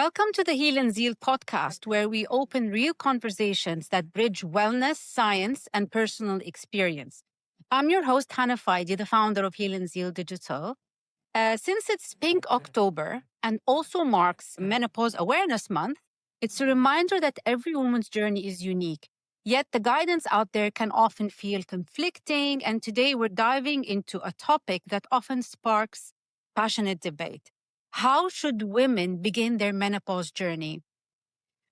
Welcome to the Heal and Zeal podcast, where we open real conversations that bridge wellness, science, and personal experience. I'm your host, Hannah Faidi, the founder of Heal and Zeal Digital. Since it's Pink October and also marks Menopause Awareness Month, it's a reminder that every woman's journey is unique. Yet the guidance out there can often feel conflicting, and today we're diving into a topic that often sparks passionate debate. How should women begin their menopause journey?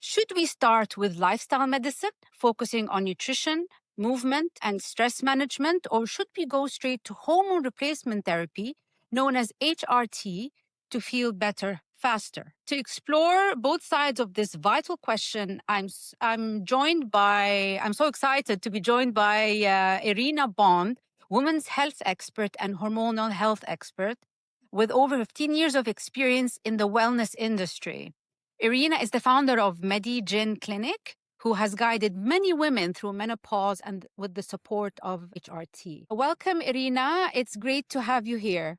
Should we start with lifestyle medicine, focusing on nutrition, movement, and stress management, or should we go straight to hormone replacement therapy, known as HRT, to feel better faster? To explore both sides of this vital question, I'm so excited to be joined by Irina Bond, women's health expert and hormonal health expert with over 15 years of experience in the wellness industry. Irina is the founder of Medi-Gyn Clinic, who has guided many women through menopause and with the support of HRT. Welcome, Irina. It's great to have you here.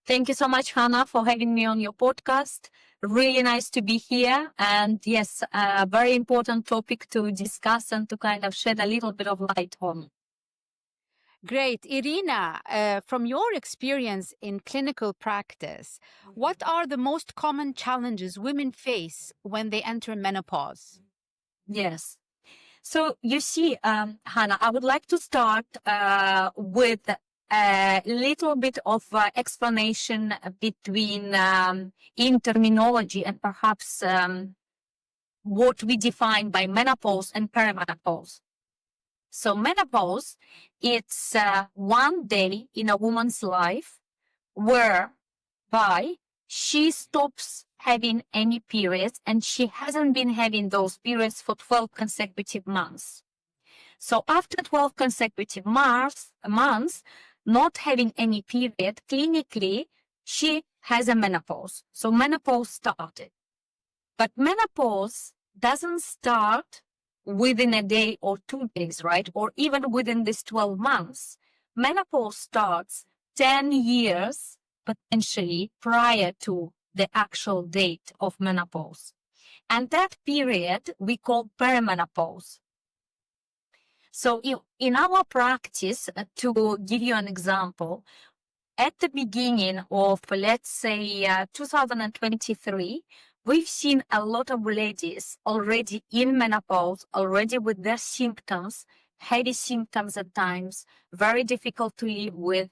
Thank you so much, Hannah, for having me on your podcast. Really nice to be here. And yes, a very important topic to discuss and to kind of shed a little bit of light on. Great. Irina, from your experience in clinical practice, what are the most common challenges women face when they enter menopause? Yes. So you see, Hannah, I would like to start with a little bit of explanation between in terminology and perhaps what we define by menopause and perimenopause. So menopause, it's one day in a woman's life whereby she stops having any periods and she hasn't been having those periods for 12 consecutive months. So after 12 consecutive months, not having any period, clinically, she has a menopause. So menopause started. But menopause doesn't start within a day or 2 days, right? Or even within this 12 months. Menopause starts 10 years potentially prior to the actual date of menopause. And that period we call perimenopause. So in our practice, to give you an example, at the beginning of, let's say, 2023, we've seen a lot of ladies already in menopause, already with their symptoms, heavy symptoms at times, very difficult to live with,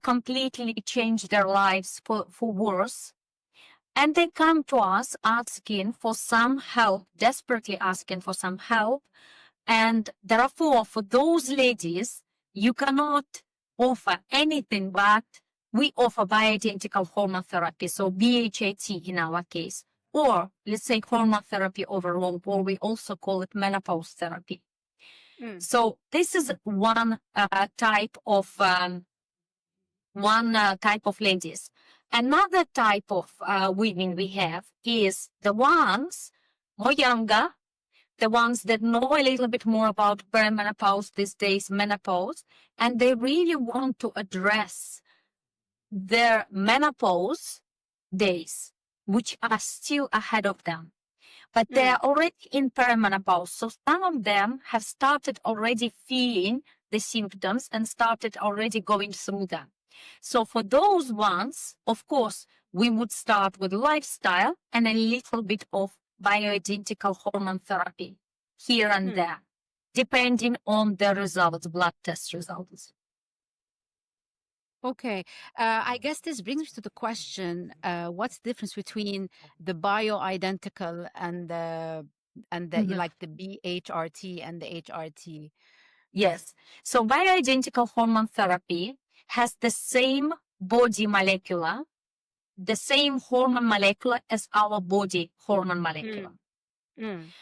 completely change their lives for worse. And they come to us asking for some help, desperately asking for some help. And therefore, for those ladies, you cannot offer anything but we offer bioidentical hormone therapy, so BHRT in our case, or let's say hormone therapy overall, or we also call it menopause therapy. So this is one type of ladies. Another type of women we have is the ones more younger, the ones that know a little bit more about perimenopause these days, menopause, and they really want to address their menopause days, which are still ahead of them. But they are already in perimenopause. So some of them have started already feeling the symptoms and started already going through them. So for those ones, of course, we would start with lifestyle and a little bit of bioidentical hormone therapy here and there, depending on the results, blood test results. Okay. I guess this brings me to the question, what's the difference between the bioidentical and the like the BHRT and the HRT? Yes. So bioidentical hormone therapy has the same body molecular, the same hormone molecule as our body hormone molecule.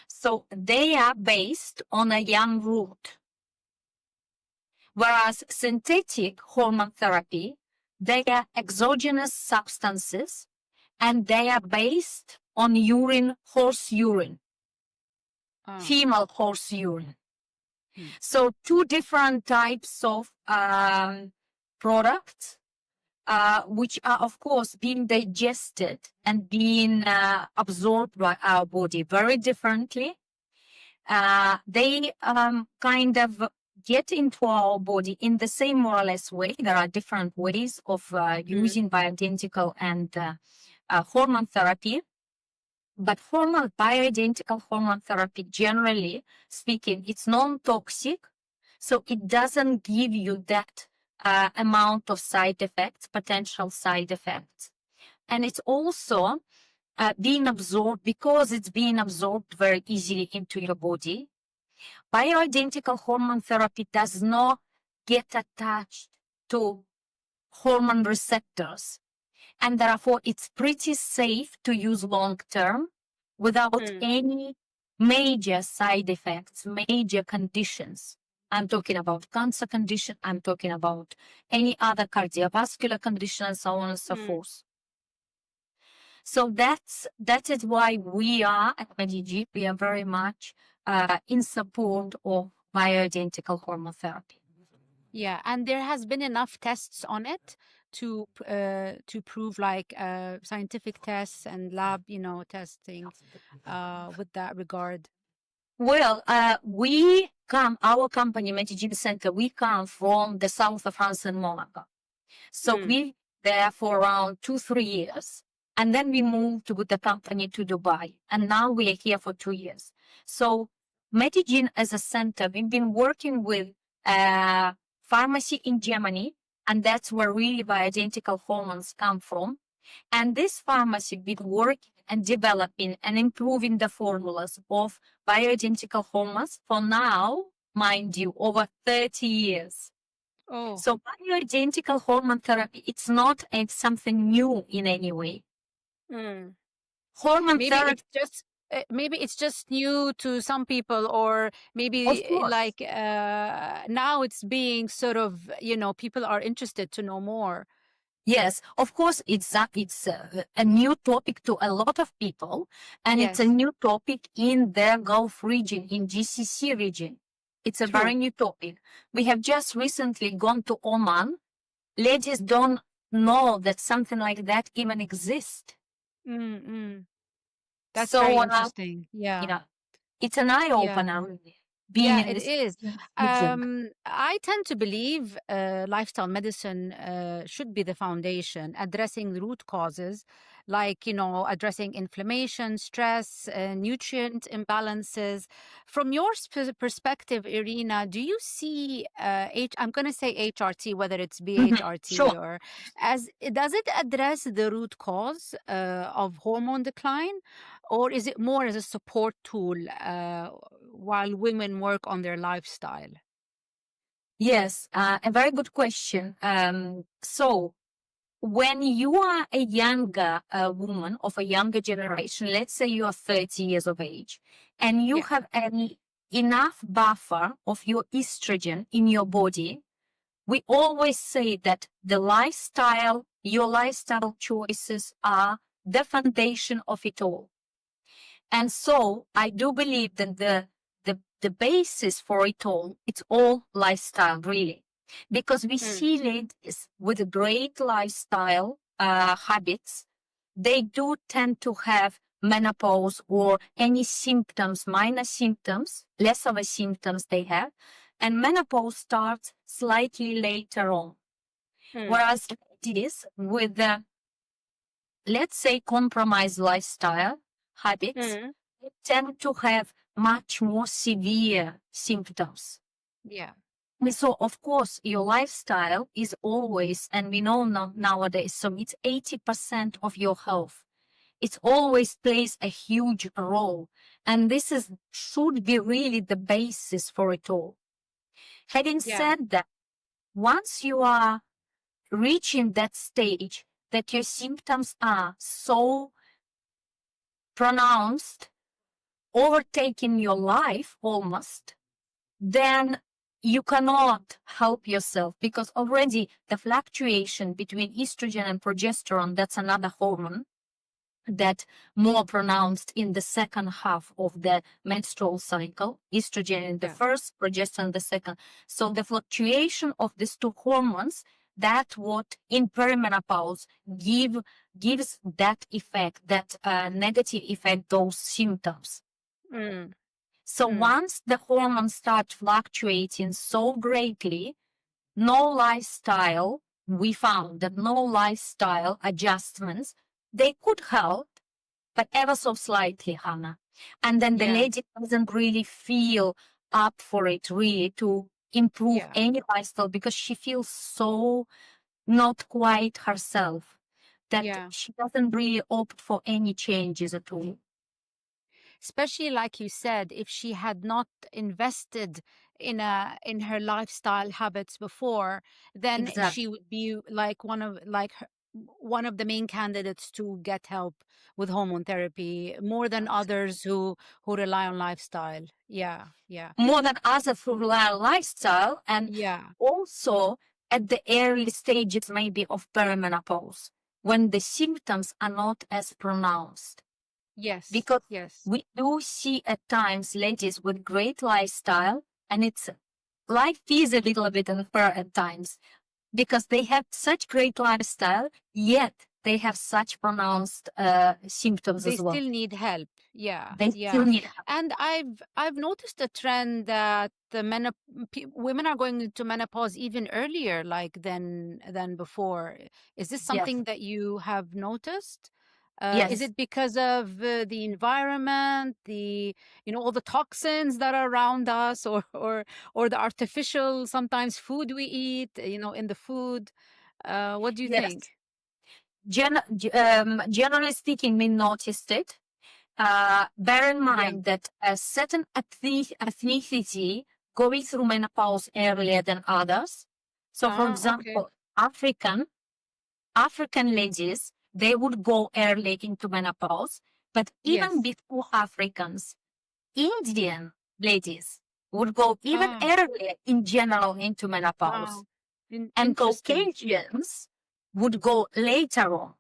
So they are based on a young root. Whereas synthetic hormone therapy, they are exogenous substances and they are based on urine, horse urine, female horse urine. So two different types of products, which are, of course, being digested and being absorbed by our body very differently. They kind of get into our body in the same more or less way. There are different ways of using bioidentical and hormone therapy. But bioidentical hormone therapy, generally speaking, it's non-toxic. So it doesn't give you that amount of side effects, potential side effects. And it's also being absorbed, because it's being absorbed very easily into your body. Bioidentical hormone therapy does not get attached to hormone receptors. And therefore, it's pretty safe to use long term without any major side effects, major conditions. I'm talking about cancer condition. I'm talking about any other cardiovascular condition, and so on and so forth. So that is why we are at Medi-Gyn. We are very much in support of bioidentical hormone therapy. Yeah, and there has been enough tests on it to prove, like scientific tests and lab, testing with that regard. Well, our company, Medi-Gyn Center, we come from the south of France and Monaco. So we there for around 2-3 years. And then we moved with the company to Dubai. And now we are here for 2 years. So Medi-Gyn as a center, we've been working with a pharmacy in Germany. And that's where really bioidentical hormones come from. And this pharmacy been working and developing and improving the formulas of bioidentical hormones for now, mind you, over 30 years. Oh, So bioidentical hormone therapy, it's not something new in any way. Hormone maybe therapy, maybe it's just new to some people, or maybe of course. like now it's being sort of, people are interested to know more. Yes, of course, it's a new topic to a lot of people, and it's a Yes. new topic in the Gulf region, in GCC region. It's a True. very new topic. We have just recently gone to Oman. Ladies don't know that something like that even exists. That's So, very interesting. Yeah. it's an eye-opener, really. Yeah, Being in it this is. region. I tend to believe lifestyle medicine should be the foundation, addressing the root causes, like, addressing inflammation, stress, nutrient imbalances. From your perspective, Irina, do you see I'm going to say HRT, whether it's BHRT Sure. or does it address the root cause of hormone decline, or is it more as a support tool while women work on their lifestyle? Yes, a very good question. So when you are a younger woman of a younger generation, let's say you are 30 years of age, and you have enough buffer of your estrogen in your body, we always say that your lifestyle choices are the foundation of it all. And so I do believe that the basis for it all, it's all lifestyle, really. Because we see ladies with great lifestyle habits, they do tend to have menopause or any symptoms, minor symptoms, less of a symptoms they have. And menopause starts slightly later on. Whereas ladies with, let's say, compromised lifestyle habits, they tend to have much more severe symptoms. Yeah. And so, of course, your lifestyle is always, and we know nowadays, so it's 80% of your health. It always plays a huge role. And this should be really the basis for it all. Having said that, once you are reaching that stage that your symptoms are so pronounced, overtaking your life almost, then you cannot help yourself, because already the fluctuation between estrogen and progesterone, that's another hormone that more pronounced in the second half of the menstrual cycle, estrogen in the first, progesterone in the second. So the fluctuation of these two hormones that what in perimenopause gives that effect, that negative effect, those symptoms. Mm. So Mm. once the hormones start fluctuating so greatly, no lifestyle, we found that no lifestyle adjustments, they could help, but ever so slightly, Hannah. And then the Yeah. lady doesn't really feel up for it, really, to improve Yeah. any lifestyle because she feels so not quite herself that Yeah. she doesn't really opt for any changes at all. Especially like you said, if she had not invested in her lifestyle habits before, then Exactly. she would be like one of the main candidates to get help with hormone therapy more than others who rely on lifestyle. Yeah. Yeah. More than other rural lifestyle, and Yeah. also at the early stages maybe of perimenopause when the symptoms are not as pronounced, Yes. because Yes. we do see at times ladies with great lifestyle, and it's life is a little bit unfair at times because they have such great lifestyle, yet they have such pronounced symptoms They as well. still need help. Yeah. They still Yeah. need help. And I've noticed a trend that women are going into menopause even earlier, like than before. Is this Yes, something that you have noticed? Is yes, it because of the environment, all the toxins that are around us, or the artificial sometimes food we eat, in the food? What do you yes. think? Generally speaking, we noticed it. Bear in Yeah. mind that a certain ethnicity going through menopause earlier than others. So, for Ah, okay. example, African ladies, they would go early into menopause, but even Yes. before Africans, Indian ladies would go even Ah. earlier in general into menopause, Wow. and Interesting. Caucasians would go later on.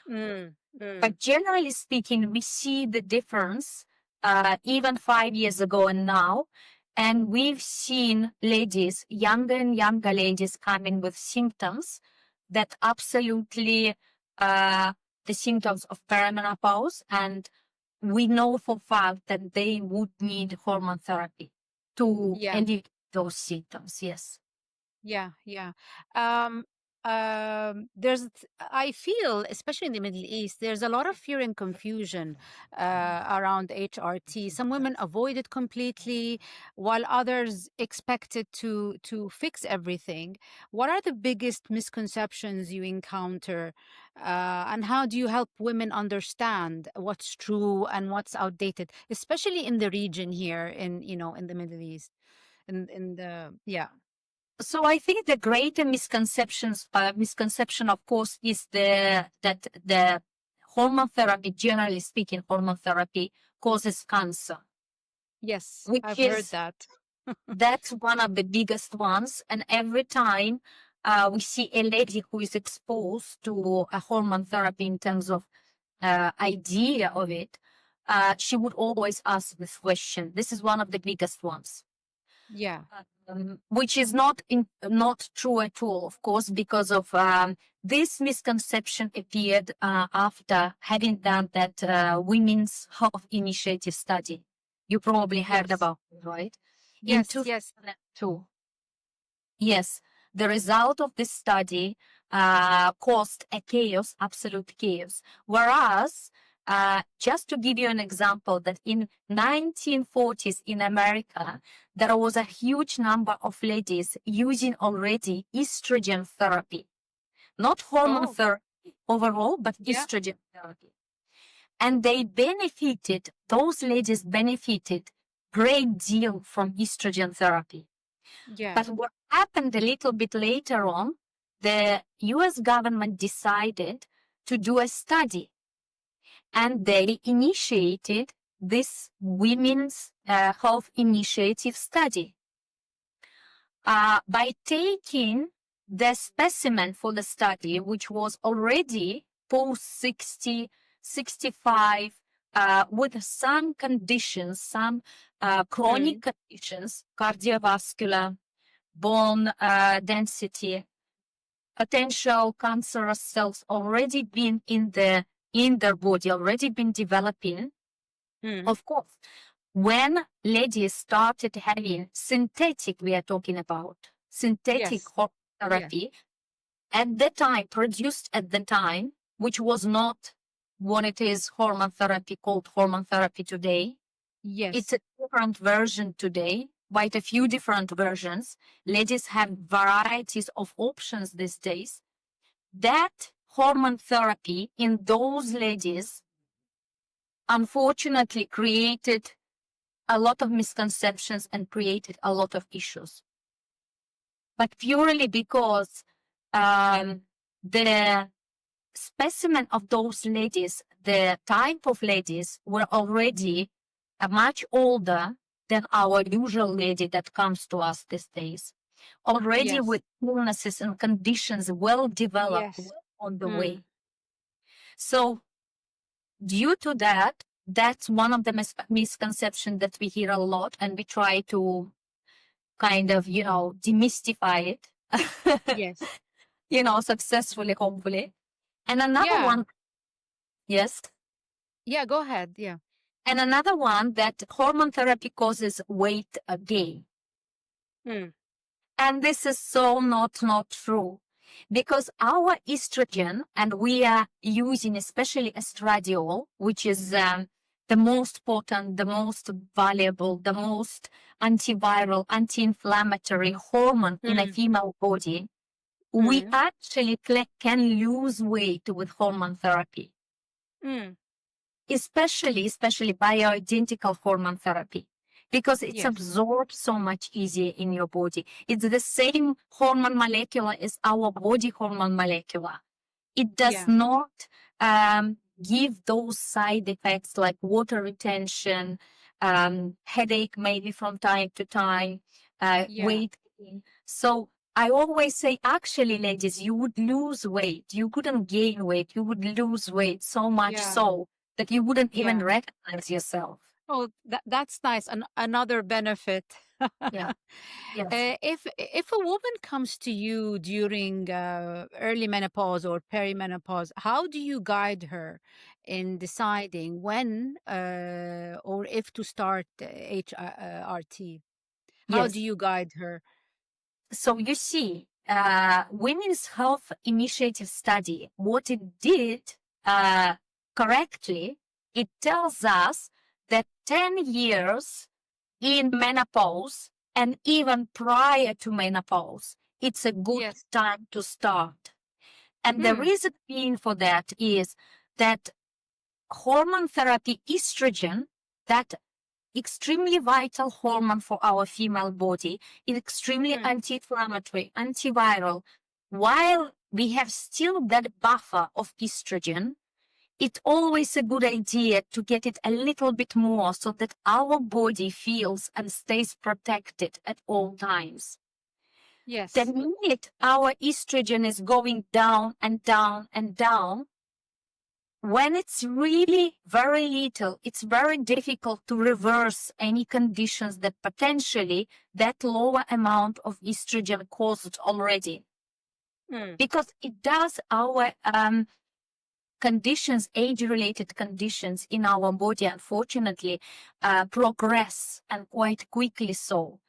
Mm, mm. But generally speaking, we see the difference even 5 years ago and now. And we've seen ladies, younger and younger ladies, coming with symptoms that absolutely the symptoms of perimenopause. And we know for fact that they would need hormone therapy to Yeah. alleviate those symptoms. Yes. Yeah, yeah. Um, I feel, especially in the Middle East, there's a lot of fear and confusion around HRT. Some women avoid it completely, while others expect it to fix everything. What are the biggest misconceptions you encounter, and how do you help women understand what's true and what's outdated, especially in the region here in the Middle East, in the yeah. So I think the greater misconception, of course, is that the hormone therapy, generally speaking, hormone therapy causes cancer, Yes, which I've heard is that. that's one of the biggest ones. And every time we see a lady who is exposed to a hormone therapy in terms of idea of it, she would always ask this question. This is one of the biggest ones. Yeah. Which is not true at all, of course, because of this misconception appeared after having done that women's health initiative study. You probably heard Yes. about it, right? In Yes. Yes. 2002. Yes, the result of this study caused a chaos, absolute chaos. Whereas, just to give you an example, that in 1940s in America, there was a huge number of ladies using already estrogen therapy, not hormone Oh, therapy overall, but yeah. estrogen therapy. And those ladies benefited great deal from estrogen therapy. Yeah. But what happened a little bit later on, the US government decided to do a study, and they initiated this women's health initiative study. By taking the specimen for the study, which was already post 60, 65, with some conditions, some chronic Mm. conditions, cardiovascular, bone density, potential cancerous cells already been in their body, already been developing. Of course, when ladies started having synthetic, we are talking about synthetic Yes. hormone therapy at the time, produced at the time, which was not what it is hormone therapy called hormone therapy today. Yes. It's a different version today, quite a few different versions. Ladies have varieties of options these days. That hormone therapy in those ladies unfortunately created a lot of misconceptions and created a lot of issues. But purely because the specimen of those ladies, the type of ladies were already much older than our usual lady that comes to us these days, already Yes. with illnesses and conditions well developed, Yes. well on the way. So due to that, that's one of the misconceptions that we hear a lot, and we try to kind of, demystify it, Yes. successfully, hopefully. And another Yeah. one, yes. Yeah, go ahead. Yeah. And another one, that hormone therapy causes weight gain. And this is so not true, because our estrogen, and we are using especially estradiol, which is the most potent, the most valuable, the most antiviral, anti-inflammatory hormone in a female body. We actually can lose weight with hormone therapy, especially bioidentical hormone therapy, because it's Yes. absorbed so much easier in your body. It's the same hormone molecule as our body hormone molecule. It does not give those side effects like water retention, headache maybe from time to time, weight gain. So I always say, actually, ladies, you would lose weight. You couldn't gain weight. You would lose weight so much so that you wouldn't even recognize yourself. Oh, that's nice. Another benefit. Yeah. Yes. If a woman comes to you during early menopause or perimenopause, how do you guide her in deciding when or if to start HRT? How Yes. do you guide her? So you see, Women's Health Initiative study, what it did correctly, it tells us that 10 years in menopause and even prior to menopause, it's a good time to start. And the reason being for that is that hormone therapy, estrogen, that extremely vital hormone for our female body, is extremely anti-inflammatory, antiviral. While we have still that buffer of estrogen, it's always a good idea to get it a little bit more so that our body feels and stays protected at all times. Yes. The minute our estrogen is going down and down and down, when it's really very little, it's very difficult to reverse any conditions that potentially that lower amount of estrogen caused already. Because it does our conditions, age-related conditions in our body, unfortunately, progress, and quite quickly so,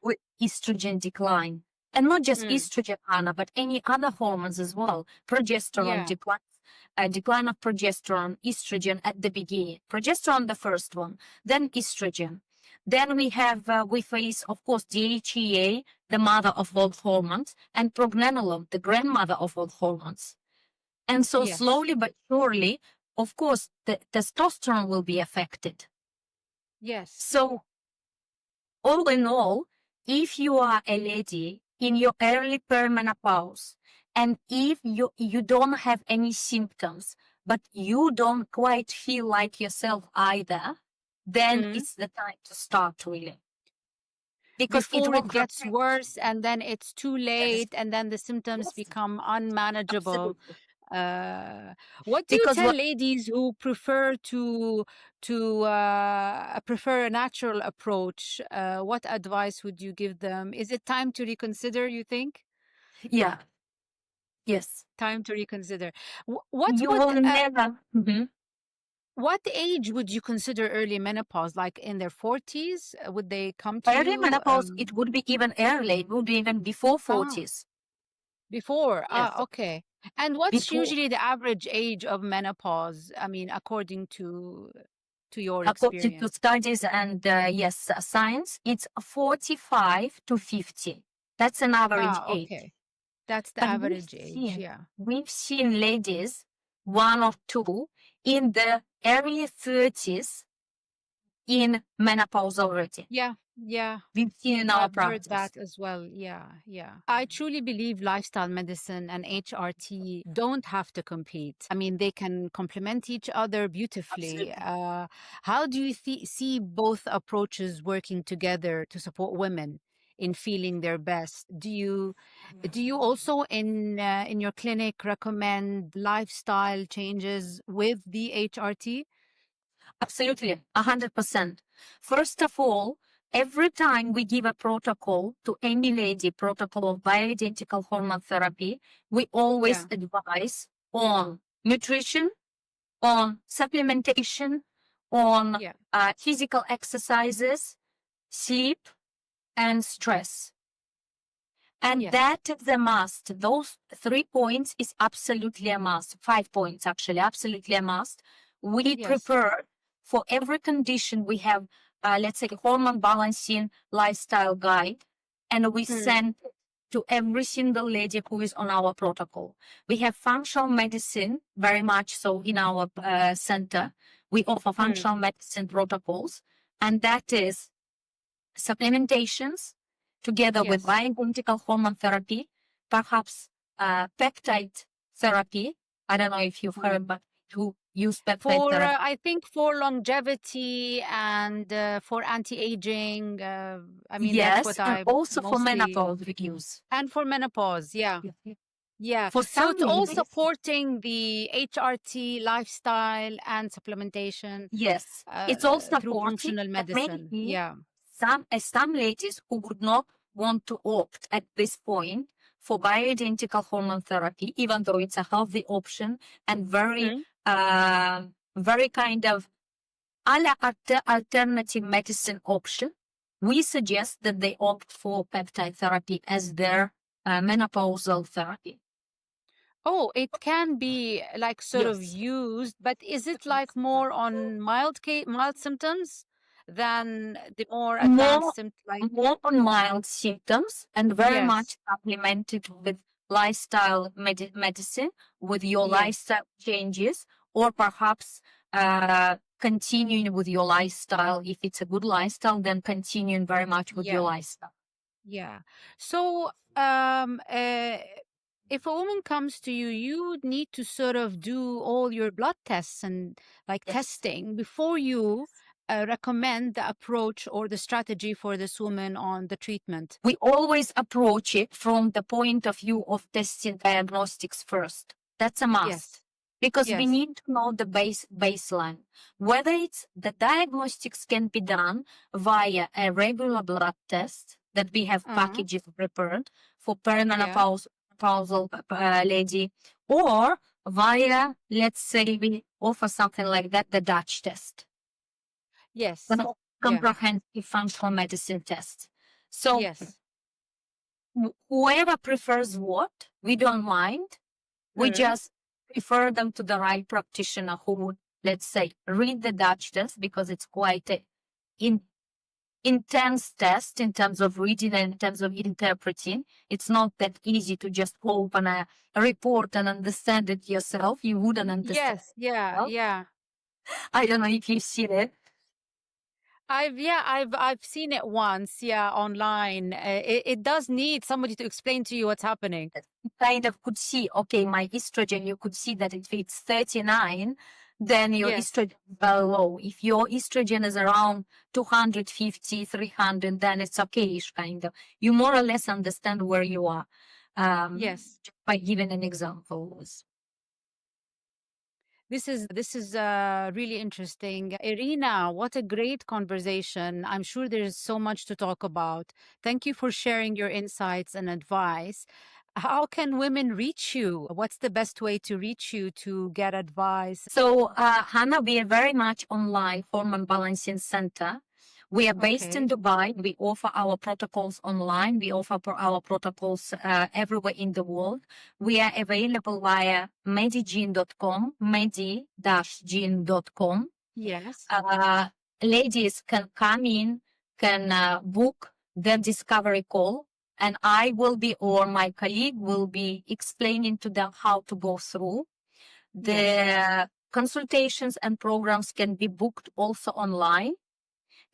with estrogen decline. And not just estrogen, Anna, but any other hormones as well. Progesterone decline. Decline of progesterone, estrogen at the beginning. Progesterone, the first one, then estrogen. Then we face, of course, DHEA, the mother of all hormones, and pregnenolone, the grandmother of all hormones. And so slowly but surely, of course, the testosterone will be affected. Yes. So all in all, if you are a lady in your early perimenopause, and if you don't have any symptoms, but you don't quite feel like yourself either, then it's the time to start really. Because before it gets worse and then it's too late and then the symptoms become unmanageable. What do you tell ladies who prefer to prefer a natural approach? What advice would you give them? Is it time to reconsider, you think? Yeah. Yes. Time to reconsider. You will never. Mhm. What age would you consider early menopause? Like in their 40s? Would they come to Early you? menopause, it would be even early. It would be even before Ah, 40s. before. Yes. Okay. And what's Before, usually the average age of menopause? I mean, according to your according to experience. studies and yes, science, it's 45 to 50. That's an average Ah, age. okay. That's the But average age. Yeah. we've seen ladies, one or two, in the early 30s in menopause already. Yeah. Yeah. We've seen in our I've heard practice. that as well. Yeah, yeah. I truly believe lifestyle medicine and HRT don't have to compete. I mean, they can complement each other beautifully. Absolutely. How do you see both approaches working together to support women in feeling their best? Do you also in your clinic recommend lifestyle changes with the HRT? Absolutely, 100%. First of all, every time we give a protocol to any lady, protocol of bioidentical hormone therapy, we always Yeah, advise on nutrition, on supplementation, on yeah, physical exercises, sleep, and stress. And yes, that is a must. Those 3 points is absolutely a must. 5 points, actually, absolutely a must. We yes. prepare for every condition. We have, let's say, hormone balancing lifestyle guide, and we Mm, send to every single lady who is on our protocol. We have functional medicine, very much so in our center. We offer mm, functional medicine protocols, and that is supplementations together with yes. bioidentical hormone therapy, perhaps peptide therapy. I don't know if you've Mm. heard, but who use peptide therapy. I think for longevity and for anti-aging, I mean, that's Yes, what and I also for mostly, menopause use. and for menopause. Yeah. Yeah. For So some it's all ladies, supporting the HRT lifestyle and supplementation yes, it's all through supportive, functional but medicine. maybe Yeah. some ladies who would not want to opt at this point for bioidentical hormone therapy, even though it's a healthy option and very, Mm. very kind of alternative medicine option, we suggest that they opt for peptide therapy as their menopausal therapy. Oh, it can be like sort of Yes. used, but is it like more on mild symptoms than the more more advanced symptoms? Like, more on mild symptoms and very yes, much supplemented with lifestyle medicine with your yes, lifestyle changes, or perhaps continuing with your lifestyle. If it's a good lifestyle, then continuing very much with your yeah, lifestyle. yeah. So, if a woman comes to you, you need to sort of do all your blood tests and like Yes. testing before you recommend the approach or the strategy for this woman on the treatment. We always approach it from the point of view of testing diagnostics first. That's a must Yes, because we yes, need to know the baseline. Whether it's the diagnostics can be done via a regular blood test that we have uh, packages prepared for yeah, perimenopausal lady, or via, let's say, we offer something like that, the Dutch test, yes, the yeah, comprehensive functional medicine test. So yes. whoever prefers what, we don't mind. We Mm. just refer them to the right practitioner who would, let's say, read the Dutch test because it's quite a in, intense test in terms of reading and in terms of interpreting. It's not that easy to just open a report and understand it yourself. You wouldn't understand Yes, it yeah, yourself. yeah. I don't know if you've seen it. I've seen it once, yeah, online. It does need somebody to explain to you what's happening. You kind of could see, okay, my estrogen, you could see that if it's 39, then your Yes, estrogen is very low. If your estrogen is around 250, 300, then it's okay-ish, kind of. You more or less understand where you are. yes. Just by giving an example. This is really interesting. Irina, what a great conversation. I'm sure there's so much to talk about. Thank you for sharing your insights and advice. How can women reach you? What's the best way to reach you to get advice? So, Hannah, we are very much online hormone balancing center. We are based in Dubai. We offer our protocols online. We offer our protocols everywhere in the world. We are available via Medi-Gyn.com, medi-gyn.com. Yes. Ladies can come in, can book their discovery call, and I will be, or my colleague will be explaining to them how to go through. The consultations and programs can be booked also online.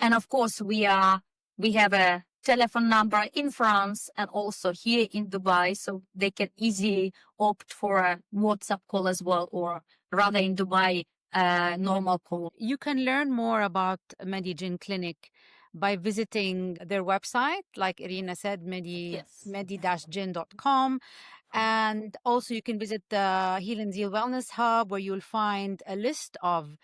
And of course, we have a telephone number in France and also here in Dubai, so they can easily opt for a WhatsApp call as well, or rather in Dubai, normal call. You can learn more about Medi-Gyn Clinic by visiting their website, like Irina said, medi-gyn.com. And also you can visit the Heal and Zeal Wellness Hub, where you'll find a list of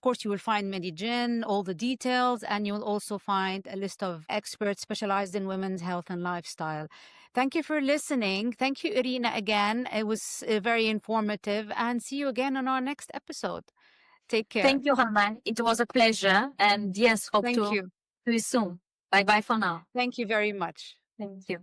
course, you will find Medi-Gyn, all the details, and you'll also find a list of experts specialized in women's health and lifestyle. Thank you for listening. Thank you, Irina, again. It was very informative, and see you again on our next episode. Take care. Thank you, Hanan. It was a pleasure. And yes, hope Thank to you. see you soon. Bye-bye for now. Thank you very much. Thank you.